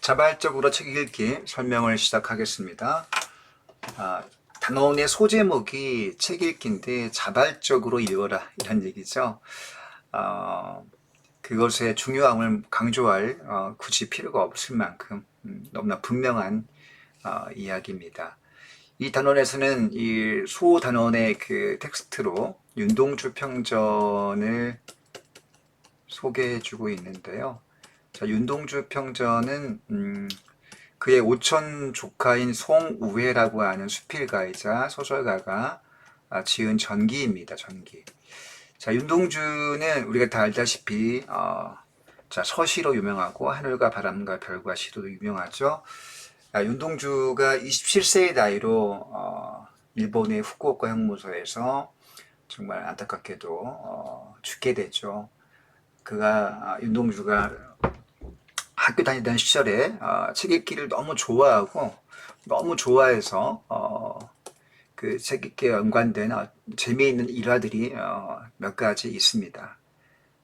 자발적으로 책 읽기 설명을 시작하겠습니다. 단원의 소제목이 책 읽기인데 자발적으로 읽어라 이런 얘기죠. 그것의 중요함을 강조할 굳이 필요가 없을 만큼 너무나 분명한 이야기입니다. 이 단원에서는 이 소단원의 그 텍스트로 윤동주 평전을 소개해주고 있는데요. 자, 윤동주 평전은 그의 오촌 조카인 송우회라고 하는 수필가이자 소설가가 지은 전기입니다. 전기. 자, 윤동주는 우리가 다 알다시피 자, 서시로 유명하고 하늘과 바람과 별과 시로 유명하죠. 윤동주가 27세의 나이로 일본의 후쿠오카 형무소에서 정말 안타깝게도 죽게 되죠. 윤동주가 학교 다니던 시절에 책 읽기를 너무 좋아하고 너무 좋아해서 그 책 읽기에 연관된 재미있는 일화들이 몇 가지 있습니다.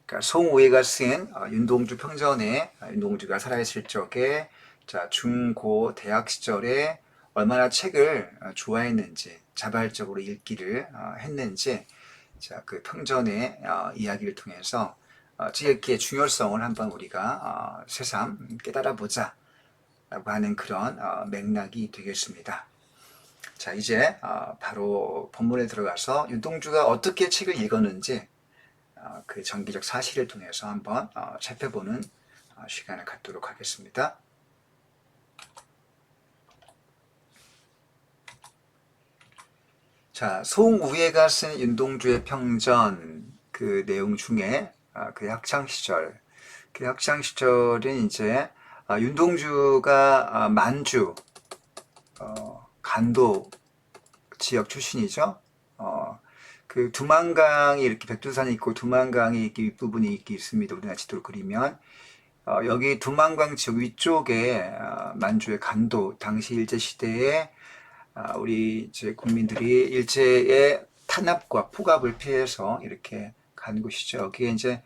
그러니까 송우회가 쓴 윤동주 평전에 윤동주가 살아있을 적에 자, 중고 대학 시절에 얼마나 책을 좋아했는지 자발적으로 읽기를 했는지 자, 그 평전의 이야기를 통해서 책 읽기의 중요성을 한번 우리가 새삼 깨달아보자 라고 하는 그런 맥락이 되겠습니다. 자, 이제 바로 본문에 들어가서 윤동주가 어떻게 책을 읽었는지 그 전기적 사실을 통해서 한번 살펴보는 시간을 갖도록 하겠습니다. 자, 송우회가 쓴 윤동주의 평전 그 내용 중에 그 학창시절은 이제 윤동주가 만주 간도 지역 출신이죠. 그 두만강이 이렇게 백두산이 있고 두만강이 이렇게 윗부분이 이렇게 있습니다. 우리나라 지도를 그리면 여기 두만강 지역 위쪽에 만주의 간도 당시 일제 시대에 우리 이제 국민들이 일제의 탄압과 포갑을 피해서 이렇게 간 곳이죠. 여기에 이제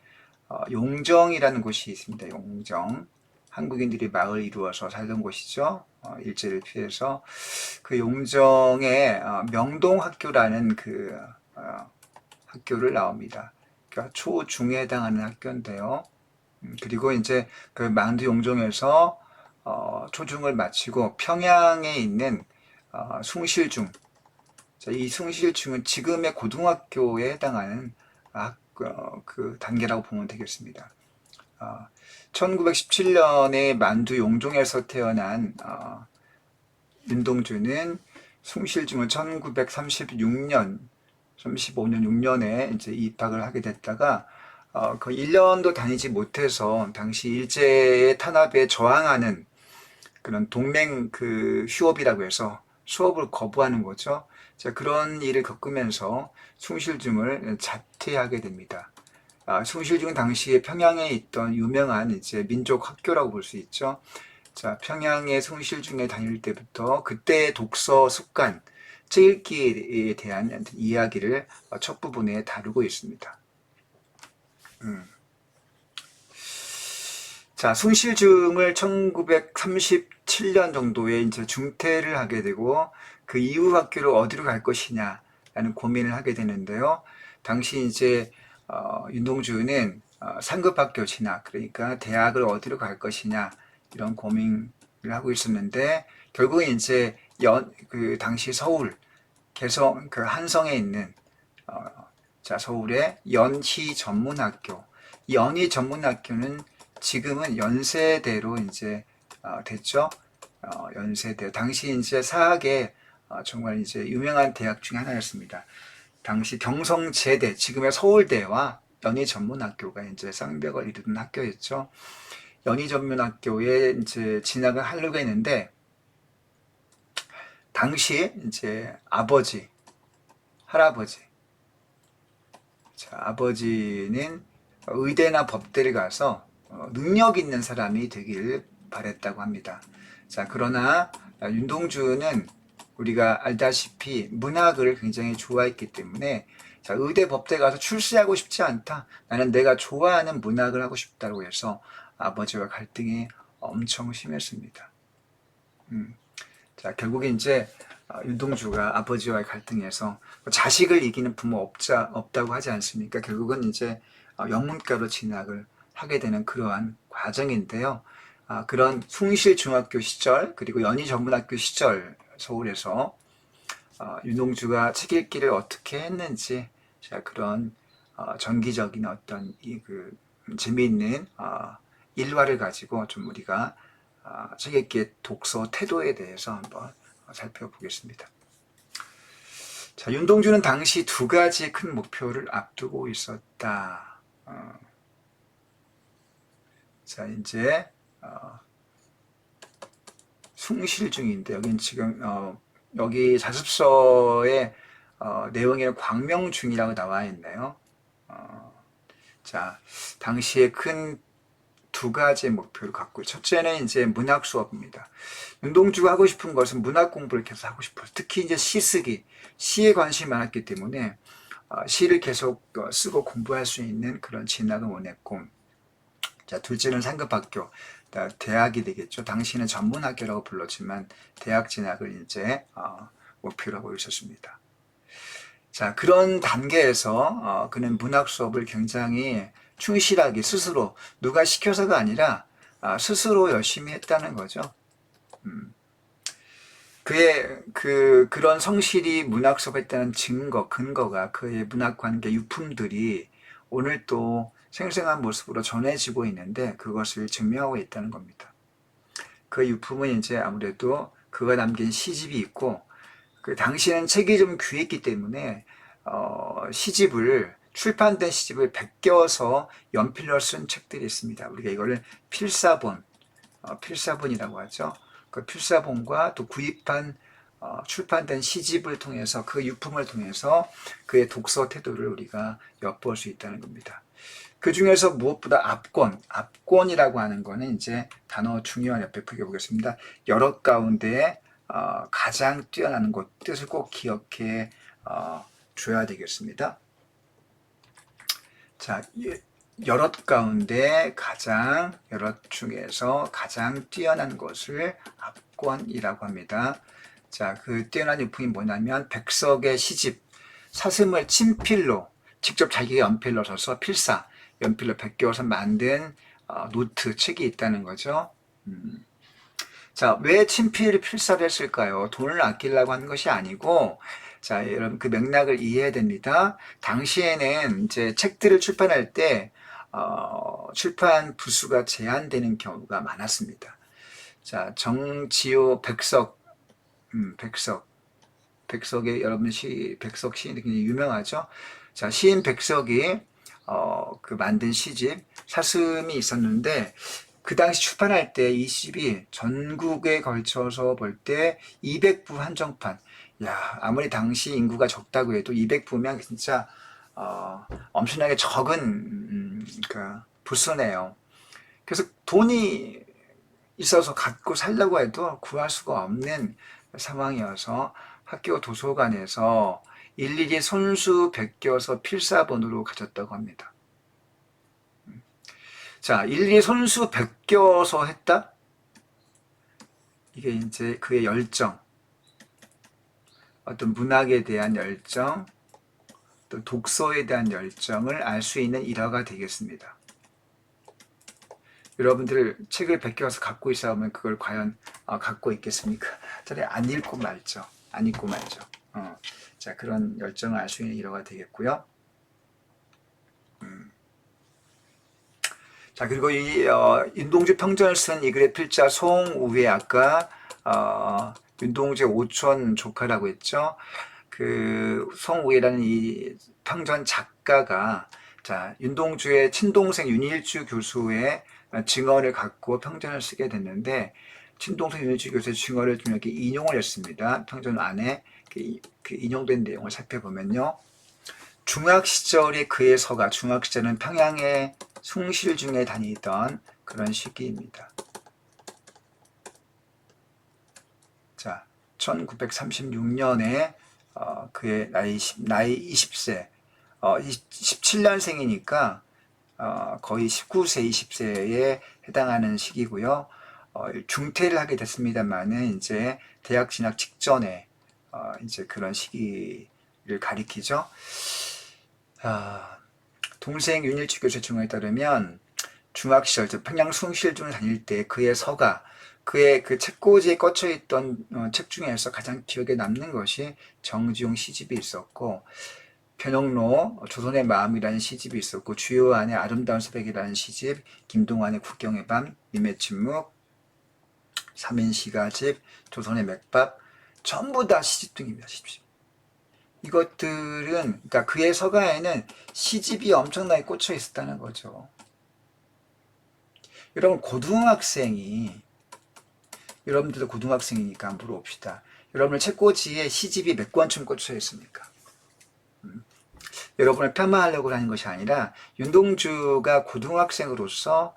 용정이라는 곳이 있습니다. 용정. 한국인들이 마을 이루어서 살던 곳이죠. 일제를 피해서 그 용정에 명동학교라는 그 학교를 나옵니다. 그러니까 초중에 해당하는 학교인데요. 그리고 이제 그 만두 용정에서 초중을 마치고 평양에 있는 숭실중. 자, 이 숭실중은 지금의 고등학교에 해당하는 그 단계라고 보면 되겠습니다. 1917년에 만두 용종에서 태어난 윤동주는 숭실중을 1936년, 35년, 6년에 이제 입학을 하게 됐다가 그 1년도 다니지 못해서 당시 일제의 탄압에 저항하는 그런 동맹 그 휴업이라고 해서 수업을 거부하는 거죠. 자, 그런 일을 겪으면서 숭실중을 자퇴하게 됩니다. 숭실중은 당시에 평양에 있던 유명한 이제 민족 학교라고 볼 수 있죠. 자, 평양의 숭실중에 다닐 때부터 그때의 독서 습관, 책 읽기에 대한 이야기를 첫 부분에 다루고 있습니다. 자, 숭실중을 1937년 정도에 이제 중퇴를 하게 되고 그 이후 학교를 어디로 갈 것이냐라는 고민을 하게 되는데요. 당시 이제 윤동주는 상급학교 진학, 그러니까 대학을 어디로 갈 것이냐 이런 고민을 하고 있었는데 결국은 이제 그 당시 서울 개성 그 한성에 있는 자, 서울의 연희 전문학교. 이 연희 전문학교는 지금은 연세대로 이제 됐죠. 연세대. 당시 이제 사학의 정말 이제 유명한 대학 중에 하나였습니다. 당시 경성제대, 지금의 서울대와 연희전문학교가 이제 쌍벽을 이루는 학교였죠. 연희전문학교에 이제 진학을 하려고 했는데, 당시 이제 아버지, 할아버지, 자, 아버지는 의대나 법대를 가서 능력 있는 사람이 되길 바랬다고 합니다. 자, 그러나 윤동주는 우리가 알다시피 문학을 굉장히 좋아했기 때문에 자, 의대 법대 가서 출세하고 싶지 않다. 나는 내가 좋아하는 문학을 하고 싶다고 해서 아버지와 갈등이 엄청 심했습니다. 자, 결국에 이제 윤동주가 아버지와의 갈등에서 자식을 이기는 부모 없다고 하지 않습니까? 결국은 이제 영문과로 진학을 하게 되는 그러한 과정인데요. 그런 숭실중학교 시절 그리고 연희전문학교 시절 서울에서 윤동주가 책 읽기를 어떻게 했는지, 자, 그런 전기적인 어떤 재미있는 일화를 가지고 좀 우리가 책 읽기의 독서 태도에 대해서 한번 살펴보겠습니다. 자, 윤동주는 당시 두 가지 큰 목표를 앞두고 있었다. 자, 이제 숭실 중인데 여긴 지금 여기 자습서의 내용에는 광명중이라고 나와 있네요. 자, 당시에 큰 두 가지 목표를 갖고, 첫째는 이제 문학 수업입니다. 윤동주가 하고 싶은 것은 문학 공부를 계속 하고 싶어요. 특히 이제 시쓰기, 시에 관심이 많았기 때문에 시를 계속 쓰고 공부할 수 있는 그런 진학을 원했고, 자, 둘째는 상급학교, 대학이 되겠죠. 당시는 전문학교라고 불렀지만 대학 진학을 이제 목표로 하고 있었습니다. 자, 그런 단계에서 그는 문학 수업을 굉장히 충실하게 스스로, 누가 시켜서가 아니라 스스로 열심히 했다는 거죠. 그의 그런 성실히 문학 수업했다는 근거가 그의 문학 관계 유품들이 오늘 또 생생한 모습으로 전해지고 있는데 그것을 증명하고 있다는 겁니다. 그 유품은 이제 아무래도 그가 남긴 시집이 있고, 그 당시에는 책이 좀 귀했기 때문에 출판된 시집을 베껴서 연필로 쓴 책들이 있습니다. 우리가 이거를 필사본이라고 하죠. 그 필사본과 또 출판된 시집을 통해서, 그 유품을 통해서 그의 독서 태도를 우리가 엿볼 수 있다는 겁니다. 그 중에서 무엇보다 압권이라고 하는 거는 이제 단어 중요한 옆에 풀어보겠습니다. 여러 가운데 가장 뛰어나는 것, 뜻을 꼭 기억해 줘야 되겠습니다. 자, 여럿 중에서 가장 뛰어난 것을 압권이라고 합니다. 자, 그 뛰어난 유품이 뭐냐면 백석의 시집, 사슴을 친필로, 직접 자기가 연필로 써서 연필로 베껴서 만든 노트, 책이 있다는 거죠. 자, 왜 친필 필사를 했을까요? 돈을 아끼려고 하는 것이 아니고, 자, 여러분 그 맥락을 이해해야 됩니다. 당시에는 이제 책들을 출판할 때 출판 부수가 제한되는 경우가 많았습니다. 자, 정지호 백석의 여러분 백석 시인이 굉장히 유명하죠. 자, 시인 백석이 그 만든 시집 사슴이 있었는데, 그 당시 출판할 때 이 시집이 전국에 걸쳐서 볼 때 200부 한정판. 야, 아무리 당시 인구가 적다고 해도 200부면 진짜 엄청나게 적은 부수네요. 그래서 돈이 있어서 갖고 살려고 해도 구할 수가 없는 상황이어서 학교 도서관에서 일일이 손수 베껴서 필사본으로 가졌다고 합니다. 자, 일일이 손수 베껴서 했다? 이게 이제 그의 열정, 어떤 문학에 대한 열정, 또 독서에 대한 열정을 알 수 있는 일화가 되겠습니다. 여러분들 책을 베껴서 갖고 있어 보면 그걸 과연 갖고 있겠습니까? 차라리 안 읽고 말죠. 자, 그런 열정을 알 수 있는 일화가 되겠고요. 자, 그리고 이 윤동주 평전을 쓴 이 글의 필자 송우회, 아까 윤동주의 오촌 조카라고 했죠. 그 송우회라는 이 평전 작가가, 자, 윤동주의 친동생 윤일주 교수의 증언을 갖고 평전을 쓰게 됐는데, 친동생 윤일주 교수의 증언을 좀 이렇게 인용을 했습니다. 평전 안에 그 인용된 내용을 살펴보면요. 중학 시절의 그의 서가, 중학 시절은 평양의 숭실중에 다니던 그런 시기입니다. 자, 1936년에 그의 나이 20세, 17년생이니까 거의 19세, 20세에 해당하는 시기고요. 중퇴를 하게 됐습니다만은 이제 대학 진학 직전에 이제 그런 시기를 가리키죠. 동생 윤일치 교수의 증언에 따르면 중학 시절, 평양 숭실중을 다닐 때 그의 서가, 그의 그 책꽂이에 꽂혀 있던 책 중에서 가장 기억에 남는 것이 정지용 시집이 있었고, 변형로 조선의 마음이라는 시집이 있었고, 주요한의 아름다운 새벽이라는 시집, 김동완의 국경의 밤, 임해침묵, 삼인시가집, 조선의 맥밥, 전부 다 시집 등입니다. 시집. 이것들은, 그러니까 그의 서가에는 시집이 엄청나게 꽂혀 있었다는 거죠. 여러분, 여러분들도 고등학생이니까 물어봅시다. 여러분의 책꽂이에 시집이 몇 권쯤 꽂혀 있습니까? 여러분을 폄하하려고 하는 것이 아니라, 윤동주가 고등학생으로서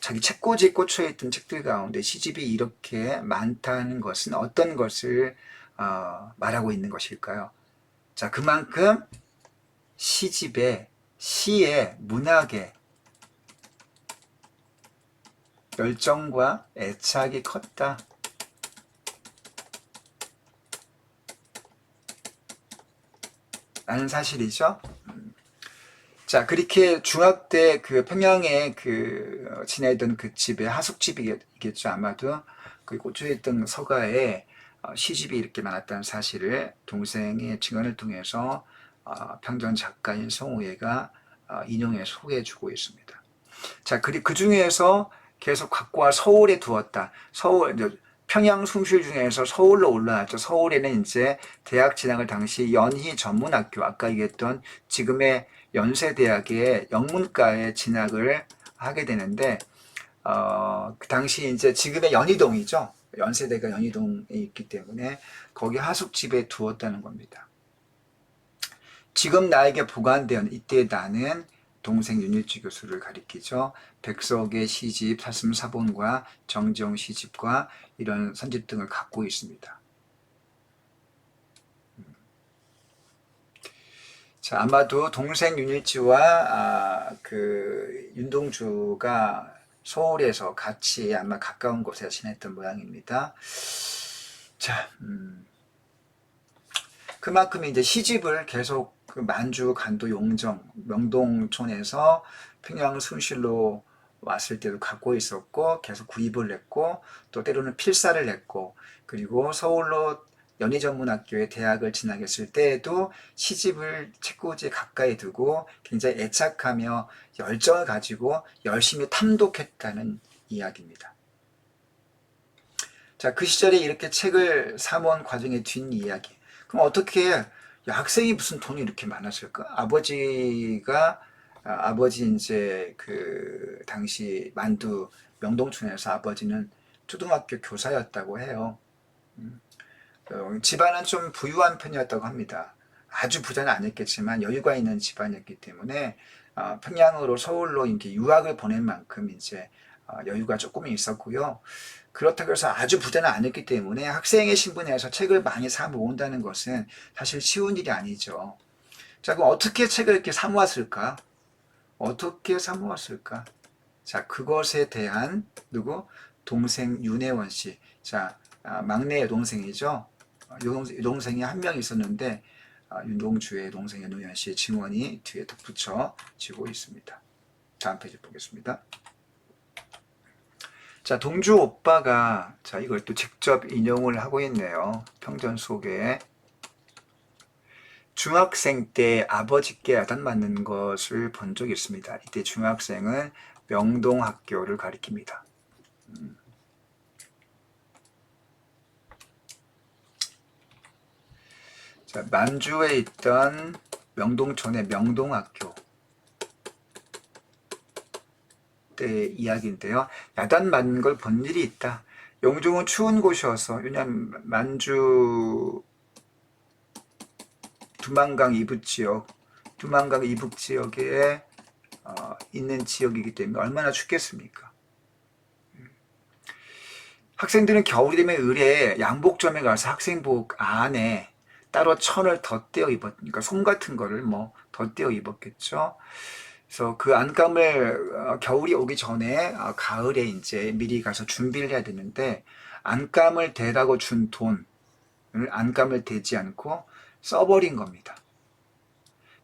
자기 책꽂이에 꽂혀있던 책들 가운데 시집이 이렇게 많다는 것은 어떤 것을 말하고 있는 것일까요? 자, 그만큼 시집에, 시에, 문학에 열정과 애착이 컸다. 라는 사실이죠. 자, 그렇게 중학 때 그 평양에 지내던 그 집에 하숙집이겠죠, 아마도. 그 꽂혀있던 서가에 시집이 이렇게 많았다는 사실을 동생의 증언을 통해서 평전 작가인 성우예가 인용해서 소개해주고 있습니다. 자, 그 중에서 계속 갖고 와 서울에 두었다. 평양 숭실 중에서 서울로 올라왔죠. 서울에는 이제 대학 진학을 당시 연희 전문학교, 아까 얘기했던 지금의 연세대학의 영문과에 진학을 하게 되는데, 그 당시 이제 지금의 연희동이죠. 연세대가 연희동에 있기 때문에 거기 하숙집에 두었다는 겁니다. 지금 나에게 보관된 이때 나는 동생 윤일치 교수를 가리키죠. 백석의 시집, 사슴사본과 정지용 시집과 이런 선집 등을 갖고 있습니다. 자, 아마도 동생 윤일치와 그 윤동주가 서울에서 같이 아마 가까운 곳에 지냈던 모양입니다. 자, 그만큼 이제 시집을 계속 그 만주, 간도, 용정, 명동촌에서 평양 순실로 왔을 때도 갖고 있었고, 계속 구입을 했고, 또 때로는 필사를 했고, 그리고 서울로 연희전문학교에 대학을 진학했을 때에도 시집을 책꽂이에 가까이 두고 굉장히 애착하며 열정을 가지고 열심히 탐독했다는 이야기입니다. 자, 그 시절에 이렇게 책을 사모은 과정의 뒷이야기. 그럼 어떻게 학생이 무슨 돈이 이렇게 많았을까? 아버지 이제 그 당시 만두 명동촌에서 아버지는 초등학교 교사였다고 해요. 집안은 좀 부유한 편이었다고 합니다. 아주 부자는 아니었겠지만 여유가 있는 집안이었기 때문에 평양으로 서울로 이렇게 유학을 보낼 만큼 이제 여유가 조금 있었고요. 그렇다고 해서 아주 부자는 아니었기 때문에 학생의 신분에서 책을 많이 사 모은다는 것은 사실 쉬운 일이 아니죠. 자, 그럼 어떻게 책을 이렇게 사 모았을까? 어떻게 사 모았을까? 자, 그것에 대한 동생 윤혜원 씨. 자, 막내 여동생이죠. 여동생이 한 명 있었는데 윤동주의 동생 윤혜원 씨의 증언이 뒤에 덧붙여지고 있습니다. 다음 페이지 보겠습니다. 자, 동주 오빠가, 자, 이걸 또 직접 인용을 하고 있네요. 평전 속에. 중학생 때 아버지께 야단맞는 것을 본 적이 있습니다. 이때 중학생은 명동학교를 가리킵니다. 자, 만주에 있던 명동촌의 명동학교. 때 이야기인데요. 야단 맞는 걸 본 일이 있다. 영종은 추운 곳이어서, 왜냐하면 만주 두만강 이북 지역에 있는 지역이기 때문에 얼마나 춥겠습니까? 학생들은 겨울이 되면 을에 양복점에 가서 학생복 안에 따로 천을 덧대어 입었으니까 솜 같은 거를 덧대어 입었겠죠. 그래서 그 안감을 겨울이 오기 전에 가을에 이제 미리 가서 준비를 해야 되는데 안감을 대라고 준 돈을 안감을 대지 않고 써버린 겁니다.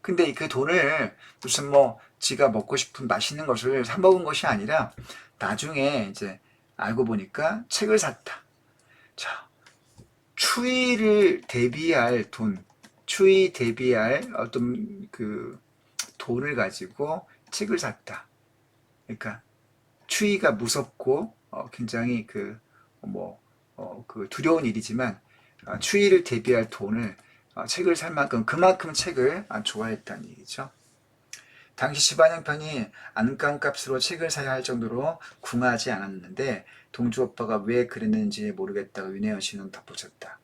근데 그 돈을 무슨 뭐 지가 먹고 싶은 맛있는 것을 사 먹은 것이 아니라 나중에 이제 알고 보니까 책을 샀다. 자, 추위를 대비할 돈, 추위 대비할 어떤 그 돈을 가지고 책을 샀다. 그러니까 추위가 무섭고 굉장히 그 두려운 일이지만 추위를 대비할 돈을 책을 살 만큼 그만큼 책을 좋아했다는 얘기죠. 당시 시반 형편이 안감값으로 책을 사야 할 정도로 궁하지 않았는데 동주 오빠가 왜 그랬는지 모르겠다고 윤혜연 씨는 덧붙였다.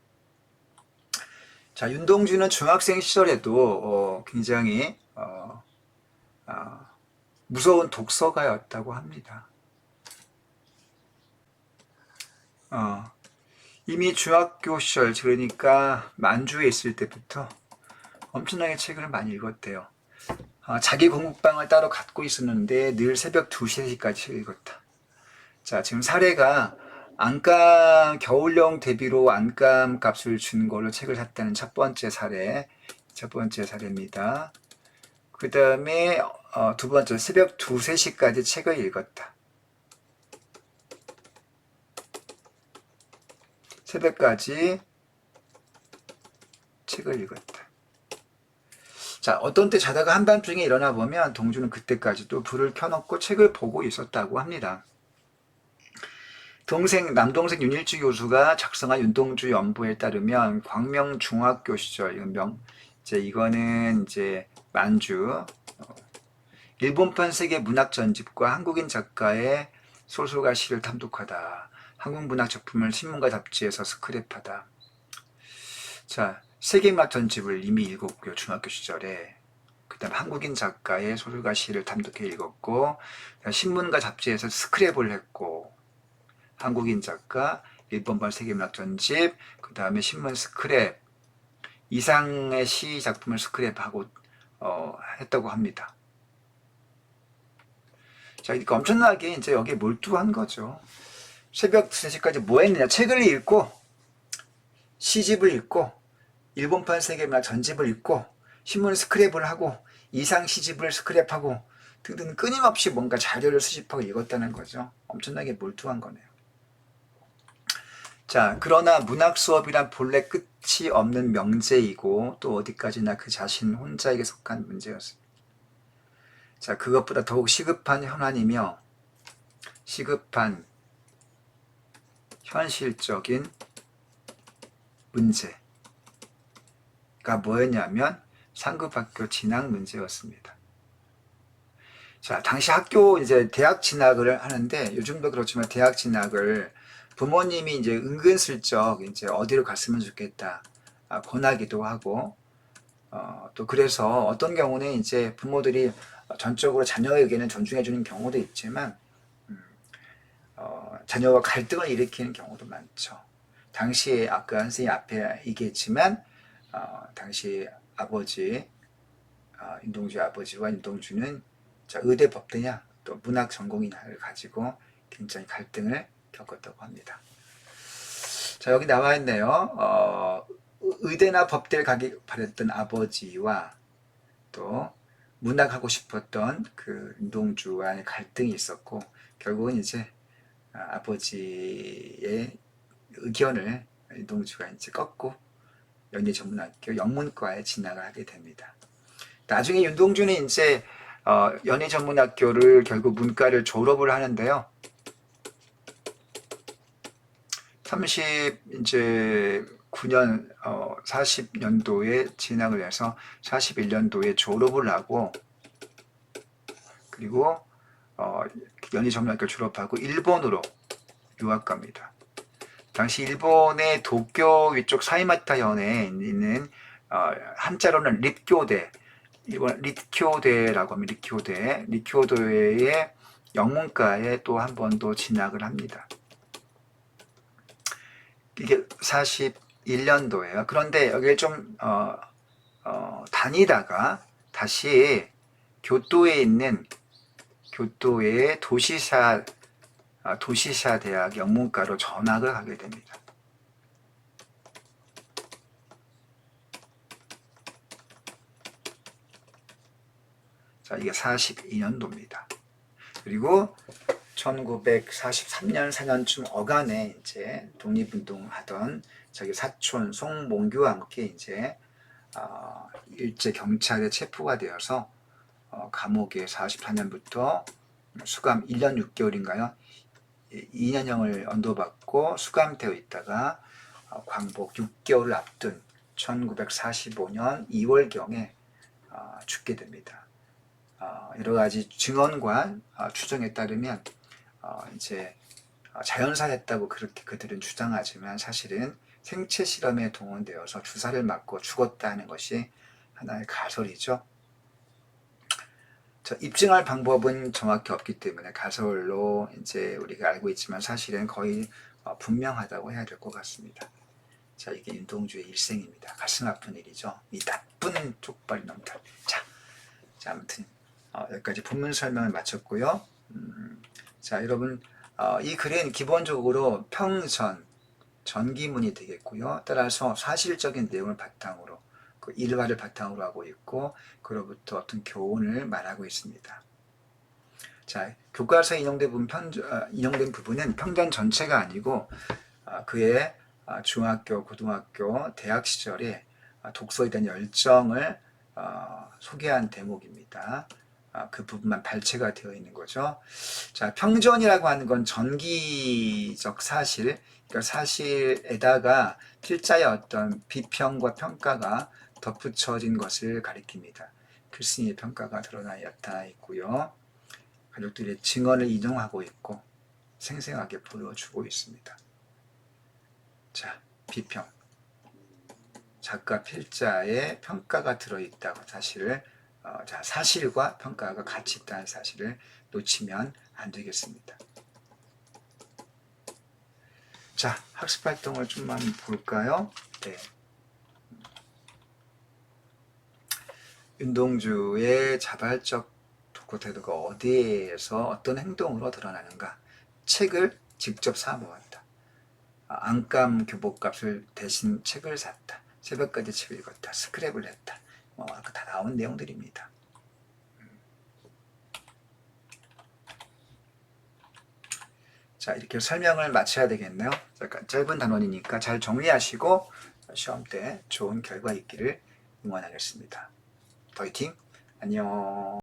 자, 윤동주는 중학생 시절에도 굉장히 무서운 독서가였다고 합니다. 이미 중학교 시절, 그러니까 만주에 있을 때부터 엄청나게 책을 많이 읽었대요. 자기 공부방을 따로 갖고 있었는데 늘 새벽 2시, 3시까지 책을 읽었다. 자, 지금 사례가 안감, 겨울용 대비로 안감 값을 준 걸로 책을 샀다는 첫 번째 사례입니다. 그 다음에 두 번째, 새벽 2, 3시까지 책을 읽었다. 새벽까지 책을 읽었다. 자, 어떤 때 자다가 한밤중에 일어나 보면 동주는 그때까지도 불을 켜놓고 책을 보고 있었다고 합니다. 남동생 윤일주 교수가 작성한 윤동주 연부에 따르면 광명중학교 시절, 이거는 이제 만주, 일본판 세계 문학 전집과 한국인 작가의 소설과 시를 탐독하다. 한국 문학 작품을 신문과 잡지에서 스크랩하다. 자, 세계문학 전집을 이미 읽었고요, 중학교 시절에. 그 다음 한국인 작가의 소설과 시를 탐독해 읽었고, 신문과 잡지에서 스크랩을 했고, 한국인 작가, 일본판 세계문학 전집, 그 다음에 신문 스크랩, 이상의 시 작품을 스크랩하고 했다고 합니다. 자, 그러니까 엄청나게 이제 여기에 몰두한 거죠. 새벽 3시까지 뭐 했느냐? 책을 읽고, 시집을 읽고, 일본판 세계문학 전집을 읽고, 신문 스크랩을 하고, 이상 시집을 스크랩하고, 등등 끊임없이 뭔가 자료를 수집하고 읽었다는 거죠. 엄청나게 몰두한 거네요. 자, 그러나 문학 수업이란 본래 끝이 없는 명제이고 또 어디까지나 그 자신 혼자에게 속한 문제였습니다. 자, 그것보다 더욱 시급한 현안이며 시급한 현실적인 문제가 뭐였냐면 상급학교 진학 문제였습니다. 자, 당시 학교 이제 대학 진학을 하는데 요즘도 그렇지만 대학 진학을 부모님이 이제 은근슬쩍 이제 어디로 갔으면 좋겠다 권하기도 하고 또 그래서 어떤 경우는 이제 부모들이 전적으로 자녀의 의견을 존중해주는 경우도 있지만 자녀와 갈등을 일으키는 경우도 많죠. 당시에 아까 선생님 앞에 얘기했지만 당시 아버지 윤동주의 아버지와 윤동주는 의대 법대냐 또 문학 전공이냐를 가지고 굉장히 갈등을 겪었다고 합니다. 자, 여기 나와 있네요. 의대나 법대를 가기 바랬던 아버지와 또 문학하고 싶었던 그 윤동주와의 갈등이 있었고 결국은 이제 아버지의 의견을 윤동주가 이제 꺾고 연예전문학교 영문과에 진학을 하게 됩니다. 나중에 윤동주는 이제 연예전문학교를 결국 문과를 졸업을 하는데요. 39년 40년도에 진학을 해서 41년도에 졸업을 하고 그리고 연희전문학교 졸업하고 일본으로 유학 갑니다. 당시 일본의 도쿄 위쪽 사이마타현에 있는 한자로는 립교대, 일본 리쿄대라고 합니다. 리쿄대의 영문과에 또 한 번 더 진학을 합니다. 이게 41년도예요. 그런데 여기를 좀 다니다가 다시 교토에 있는 교토의 도시샤 대학 영문과로 전학을 하게 됩니다. 자, 이게 42년도입니다. 그리고 1943년 4년쯤 어간에 이제 독립운동하던 자기 사촌 송몽규와 함께 이제 일제 경찰에 체포가 되어서 감옥에 44년부터 수감 1년 6개월인가요? 2년형을 언도받고 수감되어 있다가 광복 6개월을 앞둔 1945년 2월경에 죽게 됩니다. 여러 가지 증언과 추정에 따르면 이제 자연사했다고 그렇게 그들은 주장하지만 사실은 생체 실험에 동원되어서 주사를 맞고 죽었다는 것이 하나의 가설이죠. 입증할 방법은 정확히 없기 때문에 가설로 이제 우리가 알고 있지만 사실은 거의 분명하다고 해야 될 것 같습니다. 자, 이게 윤동주의 일생입니다. 가슴 아픈 일이죠. 이 나쁜 쪽발이 놈들. 자, 아무튼 여기까지 본문 설명을 마쳤고요. 자, 여러분 이 글은 기본적으로 평전, 전기문이 되겠고요. 따라서 사실적인 내용을 바탕으로 그 일화를 바탕으로 하고 있고 그로부터 어떤 교훈을 말하고 있습니다. 자, 교과서에 인용된 부분은 평전 전체가 아니고 그의 중학교, 고등학교, 대학 시절에 독서에 대한 열정을 소개한 대목입니다. 그 부분만 발췌가 되어 있는 거죠. 자, 평전이라고 하는 건 전기적 사실, 그러니까 사실에다가 필자의 어떤 비평과 평가가 덧붙여진 것을 가리킵니다. 필승의 평가가 나타나 있고요. 가족들의 증언을 인용하고 있고 생생하게 보여주고 있습니다. 자, 비평. 작가 필자의 평가가 들어있다고 사실을 자, 사실과 평가가 같이 있다는 사실을 놓치면 안 되겠습니다. 자, 학습 활동을 좀만 볼까요? 네. 윤동주의 자발적 독후 태도가 어디에서 어떤 행동으로 드러나는가? 책을 직접 사 모았다. 안감 교복값을 대신 책을 샀다. 새벽까지 책을 읽었다. 스크랩을 했다. 다 나온 내용들입니다. 자, 이렇게 설명을 마쳐야 되겠네요. 약간 짧은 단원이니까 잘 정리하시고 시험 때 좋은 결과 있기를 응원하겠습니다. 파이팅! 안녕.